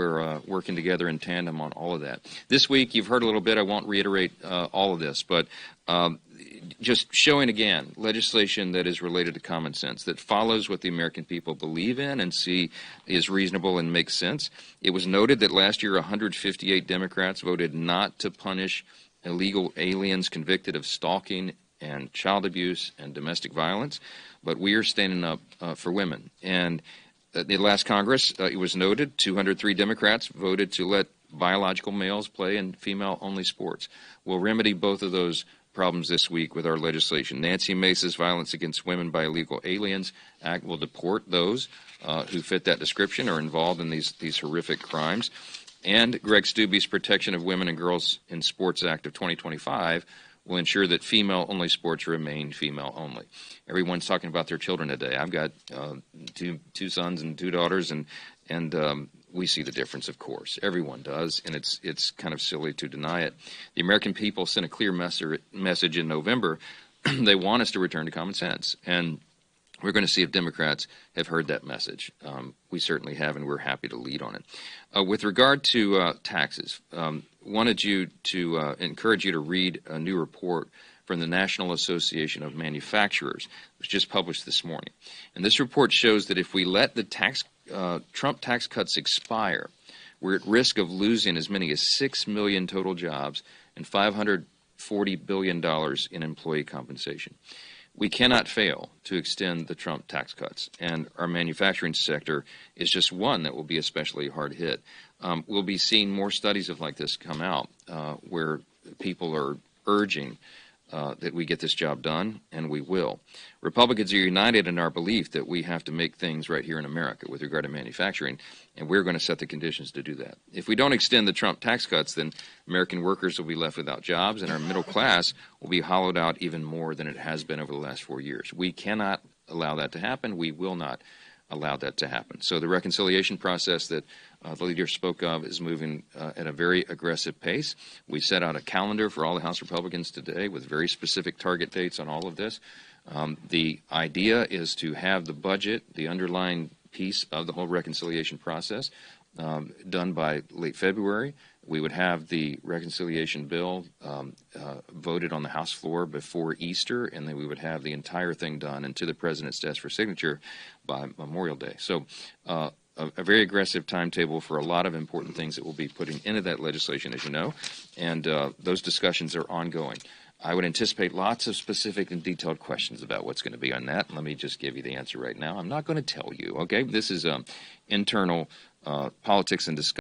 We're working together in tandem on all of that. This week, you've heard a little bit. I won't reiterate all of this, but just showing again legislation that is related to common sense, that follows what the American people believe in and see is reasonable and makes sense. It was noted that last year 158 Democrats voted not to punish illegal aliens convicted of stalking and child abuse and domestic violence, but we are standing up for women. And the last Congress, it was noted, 203 Democrats voted to let biological males play in female-only sports. We'll remedy both of those problems this week with our legislation. Nancy Mace's Violence Against Women by Illegal Aliens Act will deport those who fit that description or involved in these horrific crimes. And Greg Stubbe's Protection of Women and Girls in Sports Act of 2025 will ensure that female-only sports remain female-only. Everyone's talking about their children today. I've got two sons and two daughters, and we see the difference, of course. Everyone does, and it's kind of silly to deny it. The American people sent a clear message in November. They want us to return to common sense, and we're going to see if Democrats have heard that message. We certainly have, and we're happy to lead on it. With regard to taxes, wanted you to encourage you to read a new report from the National Association of Manufacturers. It was just published this morning. And this report shows that if we let the Trump tax cuts expire, we're at risk of losing as many as 6 million total jobs and $540 billion in employee compensation. We cannot fail to extend the Trump tax cuts, and our manufacturing sector is just one that will be especially hard hit. We'll be seeing more studies like this come out where people are urging that we get this job done, and we will. Republicans are united in our belief that we have to make things right here in America with regard to manufacturing, and we're going to set the conditions to do that. If we don't extend the Trump tax cuts, then American workers will be left without jobs, and our middle class will be hollowed out even more than it has been over the last 4 years. We cannot allow that to happen. We will not allow that to happen. So the reconciliation process that the leader spoke of is moving at a very aggressive pace. We set out a calendar for all the House Republicans today with very specific target dates on all of this. The idea is to have the budget, the underlying piece of the whole reconciliation process, done by late February. We would have the reconciliation bill voted on the House floor before Easter, and then we would have the entire thing done and to the President's desk for signature by Memorial Day. So a very aggressive timetable for a lot of important things that we'll be putting into that legislation, as you know, and those discussions are ongoing. I would anticipate lots of specific and detailed questions about what's going to be on that. Let me just give you the answer right now. I'm not going to tell you, okay? This is internal politics and discussion.